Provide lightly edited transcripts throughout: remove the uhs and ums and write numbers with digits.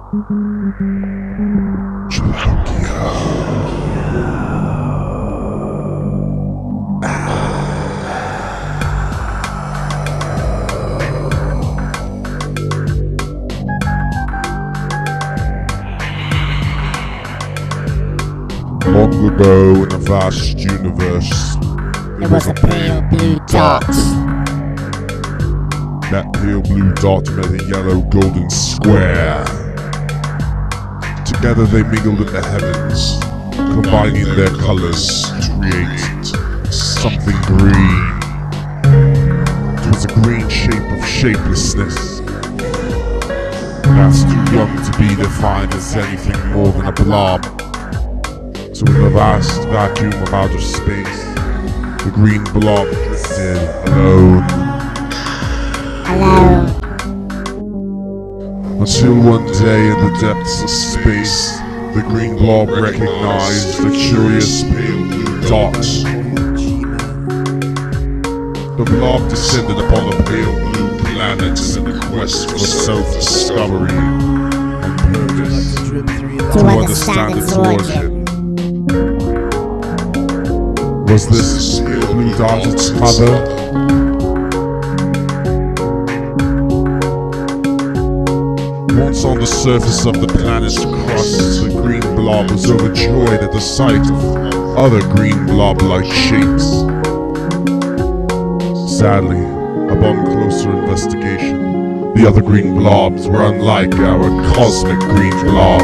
Long ago in a vast universe, There was a pale blue dot. That pale blue dot met a yellow golden square. Together they mingled in the heavens, combining their colors to create something green. It was a green shape of shapelessness. That's too young to be defined as anything more than a blob. So in the vast vacuum of outer space, the green blob drifted alone. Alone. Until one day in the depths of space, the green blob recognized the curious pale blue dot. The blob descended upon the pale blue planet in the quest for self-discovery and purpose To understand its origin. Was this pale blue dot its mother? Once on the surface of the planet's crust, the green blob was overjoyed at the sight of other green blob-like shapes. Sadly, upon closer investigation, the other green blobs were unlike our cosmic green blob.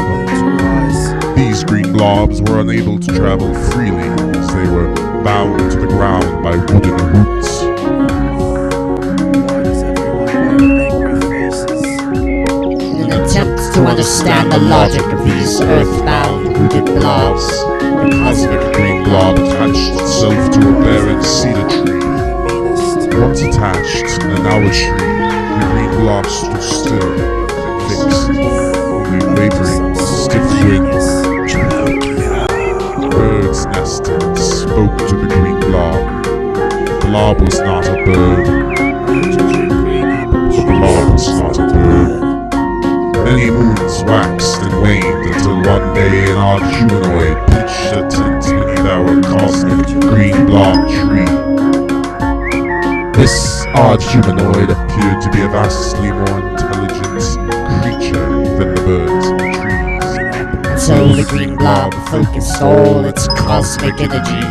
These green blobs were unable to travel freely as they were bound to the ground by wooden roots. To understand the logic of these earthbound rooted blobs, The cosmic green blob attached itself to a barren cedar tree. Once attached and now a tree, the green blob stood still, fixed, only wavering in stiff winds. Birds nested and spoke to the green blob. The blob was not a bird. The blob was not a bird. Many moons waxed and waned until one day an odd humanoid pitched a tent beneath our cosmic green blob tree. This odd humanoid appeared to be a vastly more intelligent creature than the birds and the trees. so the green blob focused all its cosmic energy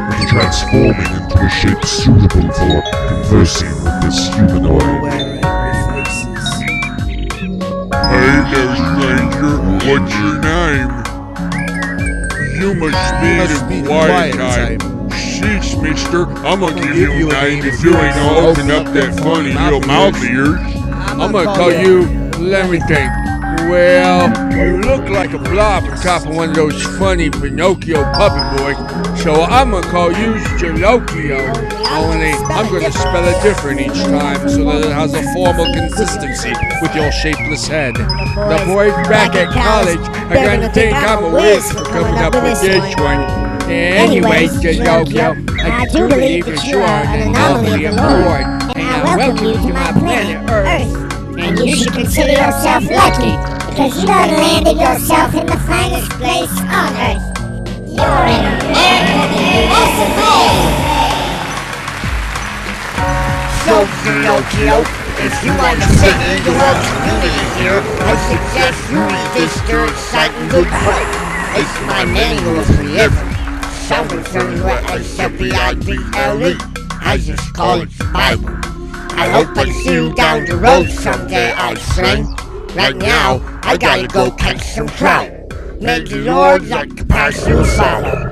into transforming into a shape suitable for conversing with this humanoid. Hey there, stranger. What's your name? You must be the quiet type. Sheesh, mister. I'm gonna give you a name if you ain't gonna open up that funny little mouth of yours. I'm gonna call you, let me think. Well, you look like a blob on top of one of those funny Pinocchio puppet boys, so I'm gonna call you Gellochio. Only I'm gonna spell it different each time so that it has a formal consistency with your shapeless head. The boys back at college are gonna think I'm a whiz for coming up with this one. Anyway, Gellochio, I do believe that you are an anomaly of the Lord, and I welcome you to my planet Earth. and you should consider yourself lucky because you done landed yourself in the finest place on earth. You're in American USA. So, Gellochio, if you want to fit into our community here, I suggest you read this very exciting good book. It's my manual for living. Some refer to it as the Bible. I just call it the Bible. I hope I see you down the road someday, I friend. Right now, I gotta go catch some trout. May the Lord like to pass you follow.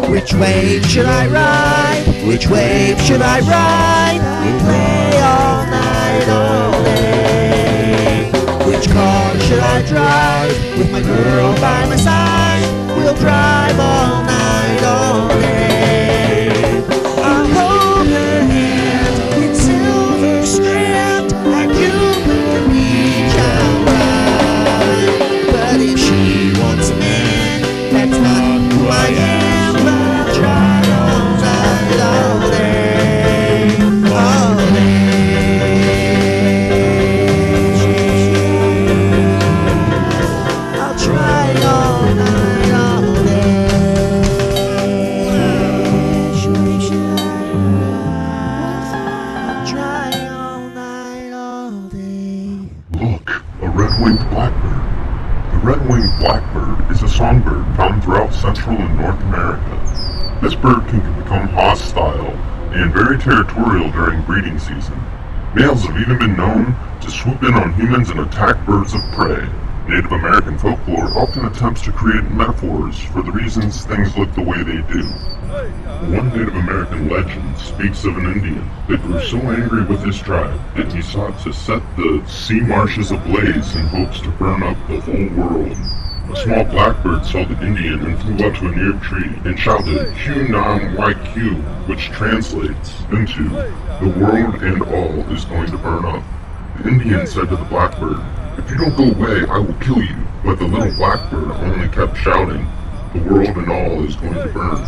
Which wave should I ride? Which wave should I ride? We play all night, all day. Which car should I drive? With my girl by my side, we'll drive all night, all day. I'll hold her hand in silver strand, and you will reach out right. But red-winged blackbird. The red-winged blackbird is a songbird found throughout Central and North America. This bird can become hostile and very territorial during breeding season. Males have even been known to swoop in on humans and attack birds of prey. Native American folklore often attempts to create metaphors for the reasons things look the way they do. One Native American legend speaks of an Indian that grew so angry with his tribe that he sought to set the sea marshes ablaze in hopes to burn up the whole world. A small blackbird saw the Indian and flew up to a near tree and shouted, "Q nam YQ," which translates into, "The world and all is going to burn up." The Indian said to the blackbird, "If you don't go away, I will kill you." But the little blackbird only kept shouting, "The world and all is going to burn."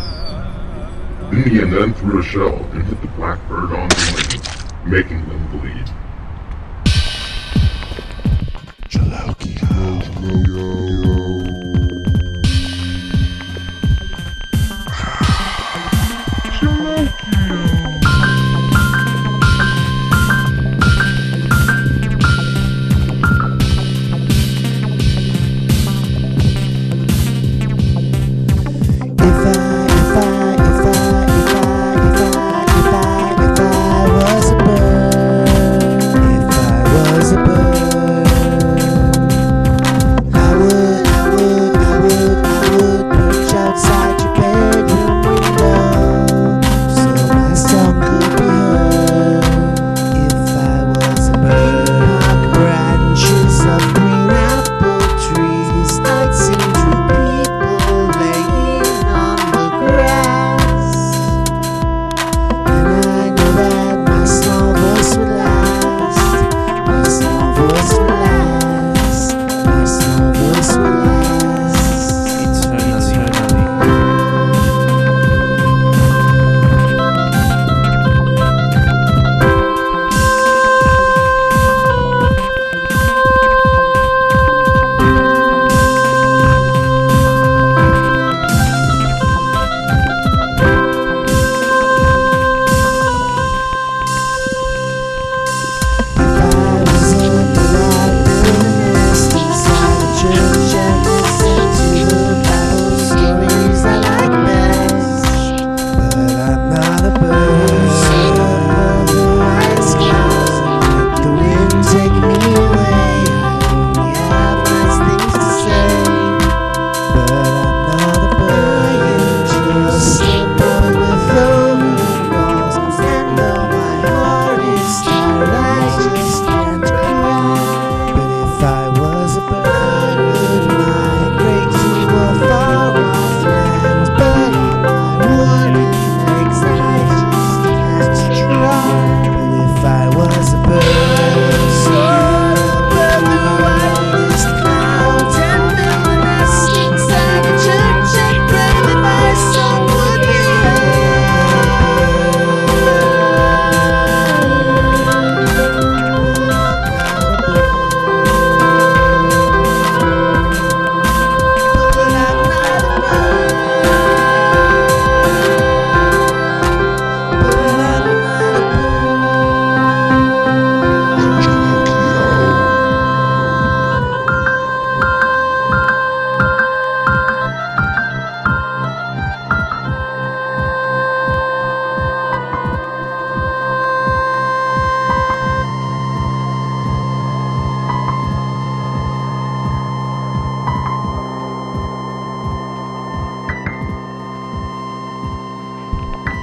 The Indian then threw a shell and hit the blackbird on the wing, making them bleed.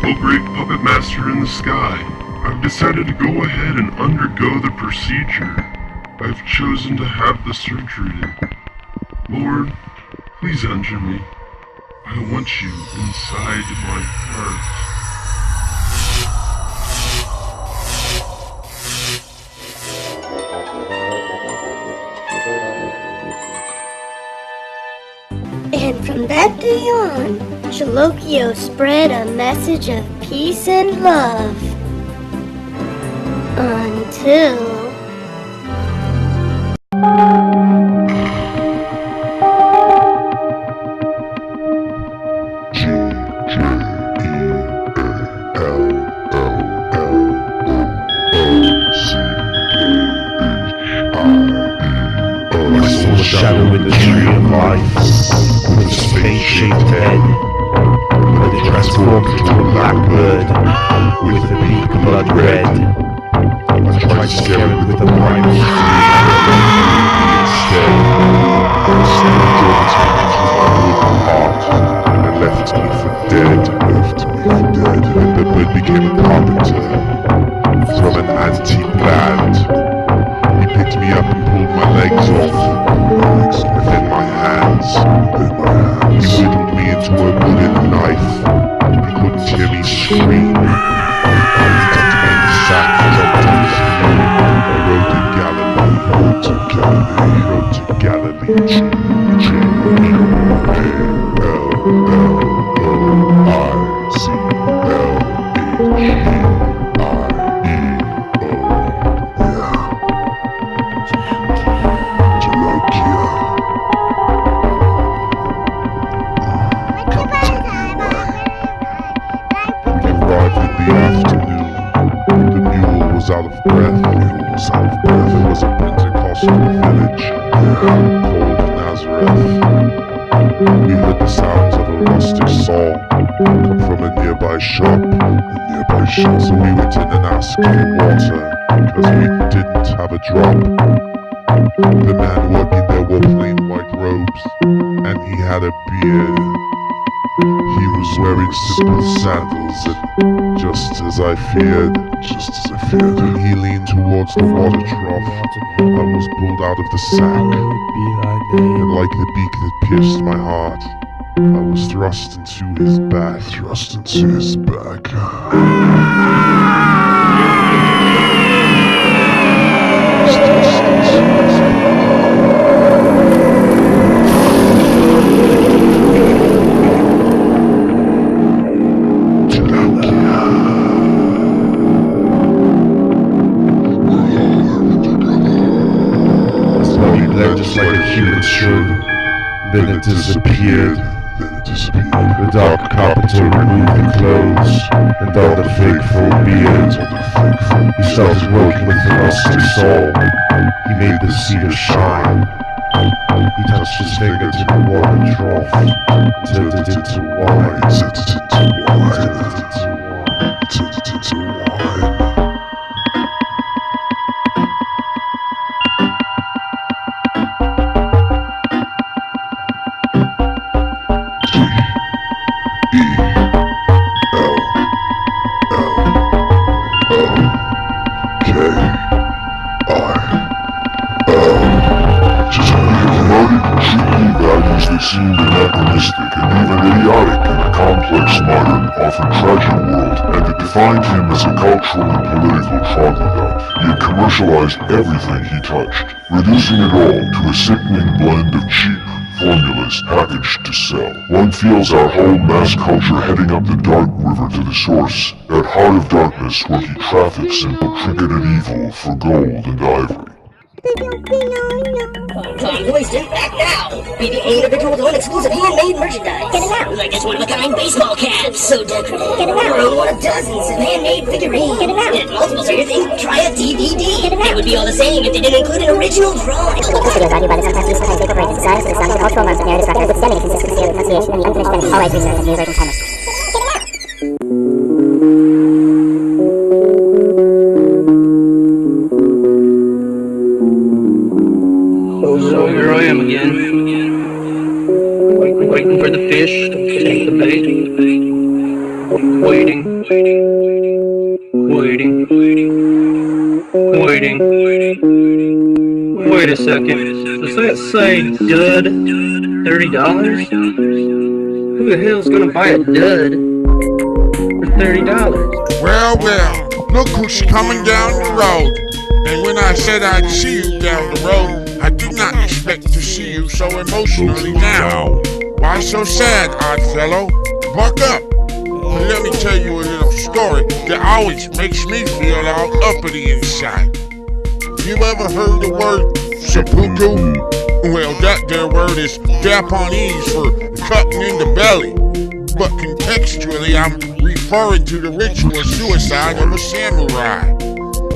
O great puppet master in the sky, I've decided to go ahead and undergo the procedure. I've chosen to have the surgery. Lord, please enter me. I want you inside my heart. And from that day on, Gellochio spread a message of peace and love. Until... I saw a shadow in the tree of life, with a spade-shaped head, but it transformed into a blackbird, with a beak blood red. I tried to scare it with a primal scream, instead, it still drove its feet into my broken heart, and left me for dead. And the bird became a carpenter from an antique land. He picked me up and pulled my legs off, and then my hands. He whittled me into a wooden knife. He couldn't hear me scream. He tucked me in the sack, dropped in the canoe. I rode to Galilee, rode to Galilee, out of breath. There was a Pentecostal village called Nazareth. We heard the sounds of a rustic saw come from a nearby shop. So we went in and asked for water because we didn't have a drop. The man working there wore plain white robes and he had a beard. He was wearing simple sandals and just as I feared, when he leaned towards the water trough, I was pulled out of the sack, and like the beak that pierced my heart, I was thrust into his back. Just like a human should. Then it disappeared. The dark carpenter removed the clothes and donned the faithful beard. He started working with the rustic saw. He made the cedar shine. He touched his finger to the water trough and turned it into wine. They seemed anachronistic and even idiotic in a complex, modern, often tragic world, and it defined him as a cultural and political troglodyte. He had commercialized everything he touched, reducing it all to a sickening blend of cheap formulas packaged to sell. One feels our whole mass culture heading up the dark river to the source, that heart of darkness where he traffics in trinketed evil for gold and ivory. Convoys in back now. BB8 original one exclusive handmade merchandise. Get it out. Like this one-of-a-kind baseball cap, so decorative. Get it out. Or one of dozens of handmade figurines. Get it out. And if multiples are your thing, try a DVD. Get it out. It would be all the same if they didn't include an original drawing. This video is brought to you by the sometimes useful and incorporated desires for the sound and cultural norms of narrative structure with stemming consistency of pronunciation and the unfinished finish. All rights reserved and users and timers. Get it out. So here I am again, waiting for the fish to take the bait, waiting. Wait a second, does that say dud? $30? Who the hell's gonna buy a dud for $30? Well, look who's coming down the road. And when I said I'd see you down the road, I did not expect to see you so emotionally down. Why so sad, odd fellow? Buck up. Let me tell you a little story that always makes me feel all uppity inside. You ever heard the word seppuku? Well, that there word is Japanese for cutting in the belly. But contextually, I'm referring to the ritual suicide of a samurai.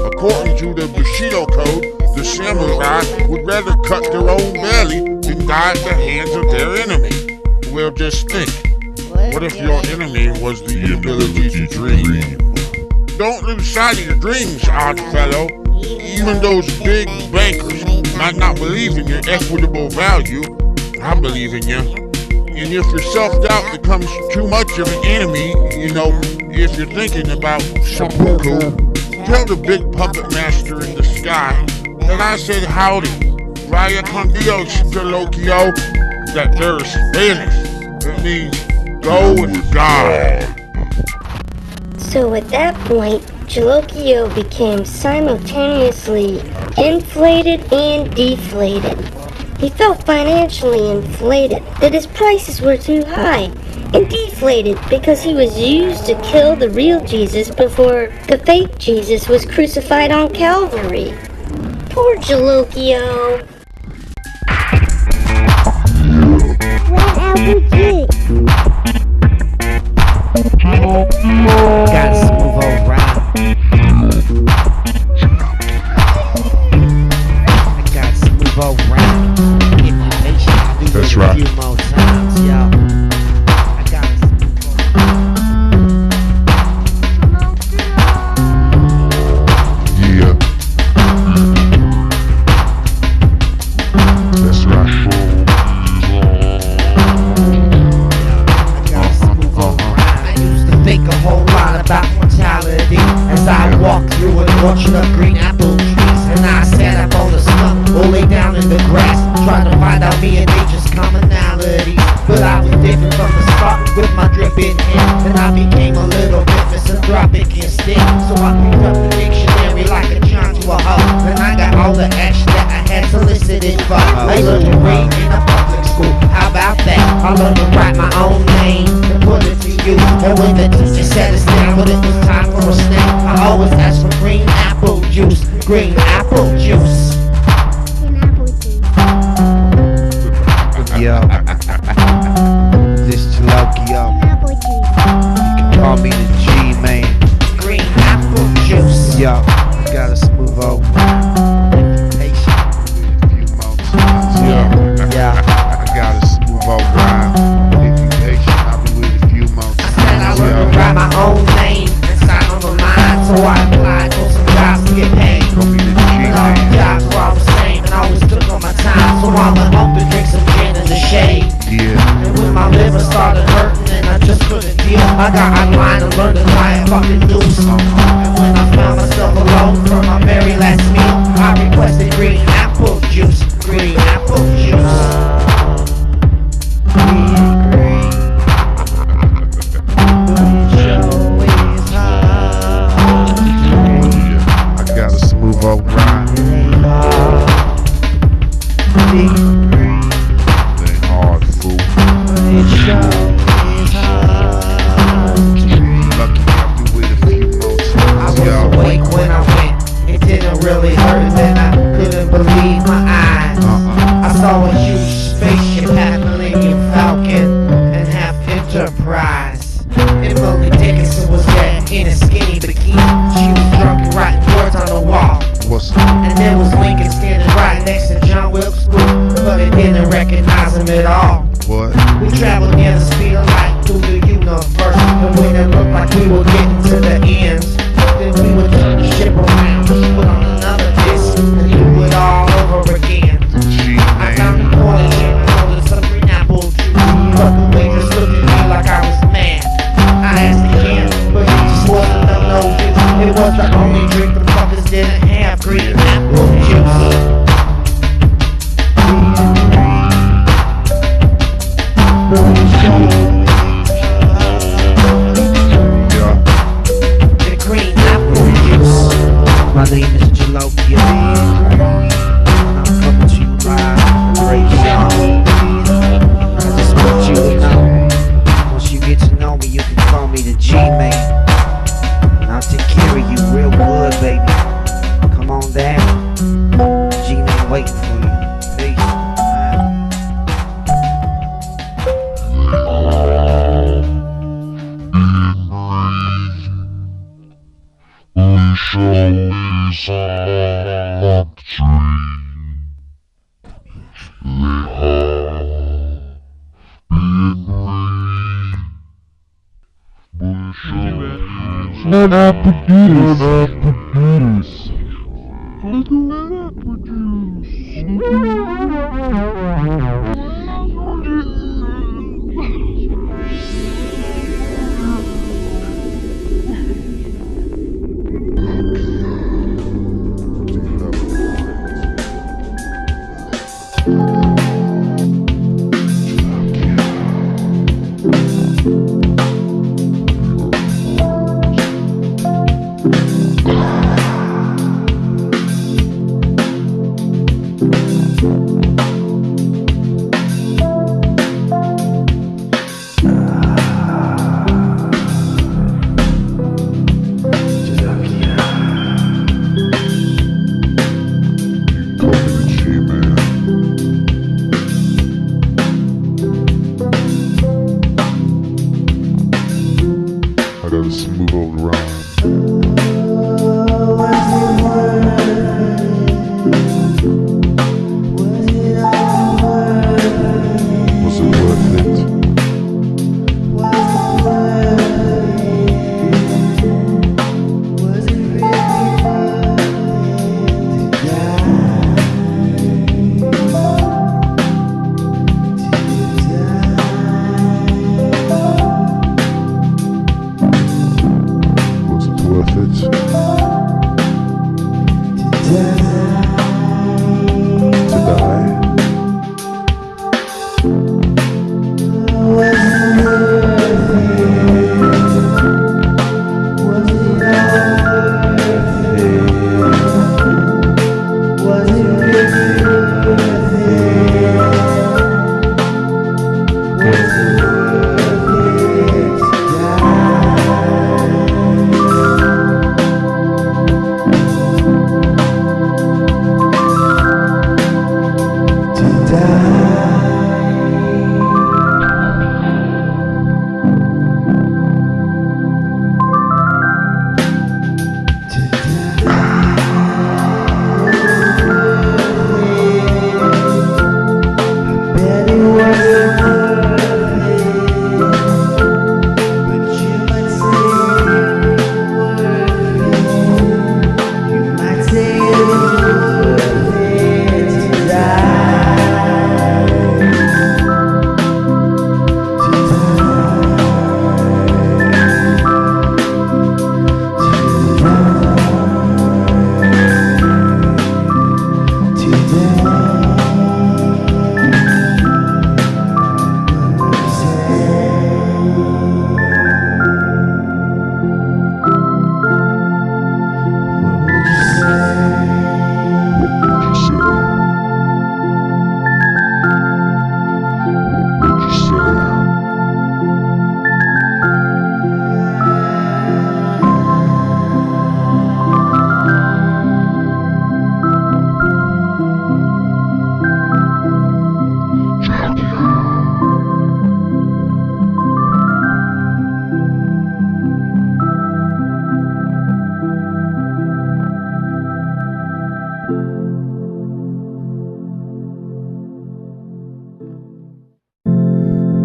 According to the Bushido Code, the samurai would rather cut their own belly than die at the hands of their enemy. Well, just think. What if your enemy was the inability to dream? Don't lose sight of your dreams, odd fellow. Even those big bankers might not believe in your equitable value. I believe in you. And if your self-doubt becomes too much of an enemy, if you're thinking about seppuku, tell the big puppet master in the sky that I said howdy, vaya con Dios, Gellochio, that there's Spanish. It means go with God. So at that point, Gellochio became simultaneously inflated and deflated. He felt financially inflated, that his prices were too high, and deflated because he was used to kill the real Jesus before the fake Jesus was crucified on Calvary. Poor Gellochio. Gotta smooth around. I gotta smooth around. If you patient, I'll do That's it right. a few more times, yo. I gotta smooth around. Yeah. That's right. I used to think a whole lot about mortality as I walked through an orchard of green apple trees, and I sat up on the stump or lay down in the grass, trying to find out me and nature's commonalities. But I was different from the start with my dripping hand, and I became a little bit misanthropic instead. So I picked up the dictionary like a John to a hoe, and I got all the action that I had solicited for. I learned to read in a public school, how about that? I learned to write my own name and put it to you. And when the teacher sat us down when it was time for a snack, I always asked for green apple juice. Green apple juice. Yo, this Gellochio. You can call me the G-Man. Green apple juice. Yo, I gotta smooth over. If you patient, a few more times. Yeah. I gotta smooth over. If you patient, I'll be with a few more times. I said I learned to write my own name and sign on the line, so I applied for some jobs to get paid. Call me the G-Man. Jobs were all the same and always took on my time, so I went home to drink some gin in the shade. Yeah. And when my liver started hurting and I just couldn't deal, I got online and learned to lie and fucking do something. And when I found myself alone for my very last meal, I requested green apple juice. Green apple juice. I gotta smooth around. Hard fool. Lucky I'll be with a few more times. I was awake when I went. It didn't really hurt, and then I couldn't believe my eyes. I saw a huge spaceship, half Millennium Falcon and half Enterprise. Emily Dickinson was there in a skinny bikini. She was drunk and writing words on the wall. And there was Lincoln standing right next to John Wilkes Booth, but it didn't recognize him at all. What? We traveled near the speed of light through the universe, and when it looked like we were getting to the end, then we would turn the ship around, put on another disc, and do it all over again. I found the corner ship and ordered some green apple juice, but the waiters looked at me like I was mad. I asked again, but he just wasn't of no use. It was the only drink the fuckers didn't have, green apple juice. And apple juice. I'll do an apple I got a smooth old rhyme. Was it worth it?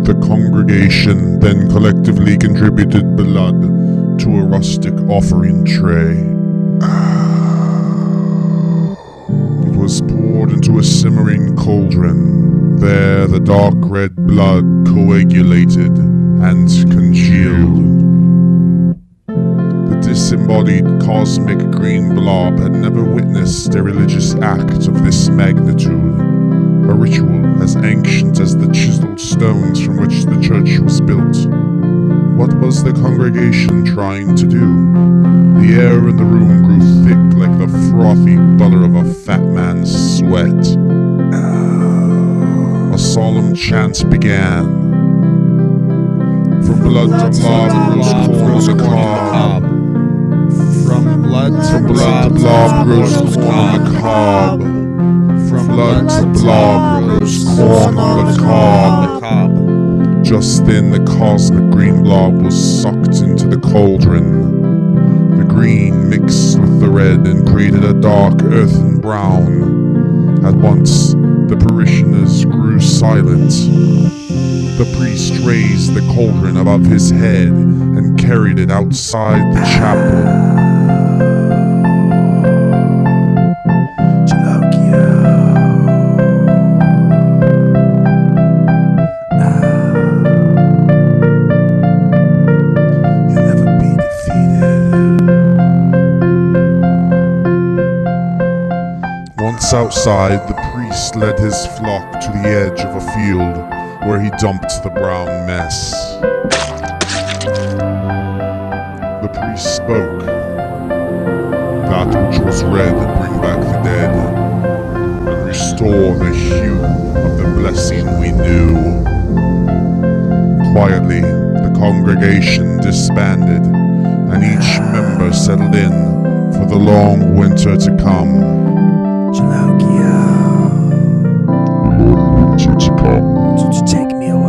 The congregation then collectively contributed blood to a rustic offering tray. It was poured into a simmering cauldron. There the dark red blood coagulated and congealed. The disembodied cosmic green blob had never witnessed a religious act of this magnitude, a ritual as ancient as the chiseled stones from which the church was built. What was the congregation trying to do? The air in the room grew thick like the frothy butter of a fat man's sweat. A solemn chant began. From blood to blob rose corn on the cob. From blood From blood to blob rose corn on the cob. From blood to blob rose corn on the cob. Just then the cosmic green blob was sucked into the cauldron. The green mixed with the red and created a dark earthen brown. At once the parishioners grew silent. The priest raised the cauldron above his head and carried it outside the chapel. You'll never be defeated. Once outside, the priest led his flock to the edge of a field where he dumped the brown mess. The priest spoke. That which was red bring back the dead, and restore the hue of the blessing we knew. Quietly, the congregation disbanded, and each member settled in for the long winter to come. Gellochio, Winter to come. don't you take me away.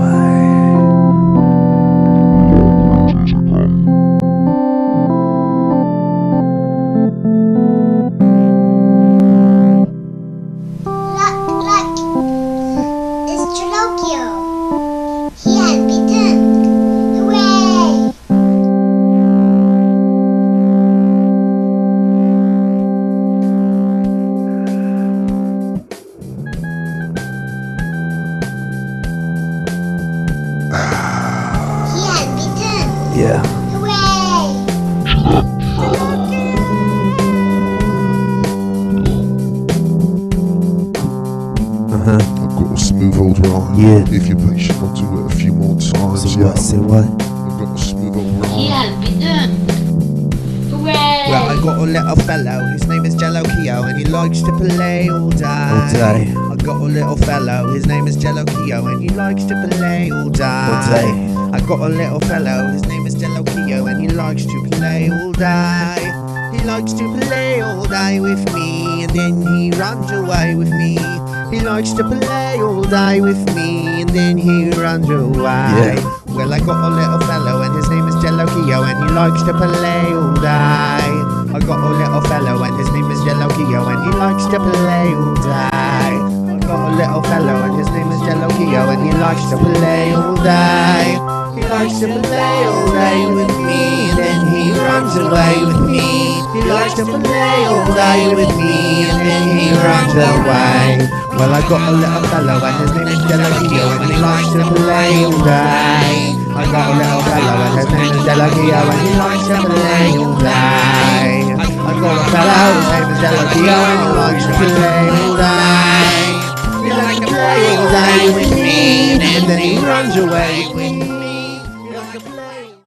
Look, it's Gellochio. He has beaten. Hooray! He has beaten. Yeah. Hooray! Uh-huh. I've got a smooth old rhyme. Yeah. If you're patient, I'll do it a few more times. Say what? Say what? I've got a smooth old rhyme. He has beaten. Hooray! Well, I got a little fellow, his name is Gellochio, and he likes to play all day. All day. I got a little fellow, his name is Gellochio, and he likes to play all day. All day. I got a little fellow, his name is Gellochio, and he likes to play all day. He likes to play all day with me, and then he runs away with me. He likes to play all day with me, and then he runs away. Well, I got a little fellow, and his name is Gellochio, and he likes to play all day. I got a little fellow, and his name is Gellochio, and he likes to play all day. I got a little fellow, and his name is Gellochio, and he likes to play all day. He likes to play all day with me, and then he runs away with me. He likes to play all day with me, and then he runs away. Well, I got a little fellow, and his name is Gellochio, and he likes to play all day. I got a little fellow, and his name is Gellochio, and he likes to play all day. I got a fellow, his name is Gellochio, and he likes to play all day. He likes to play all day with me, and then he runs away with me.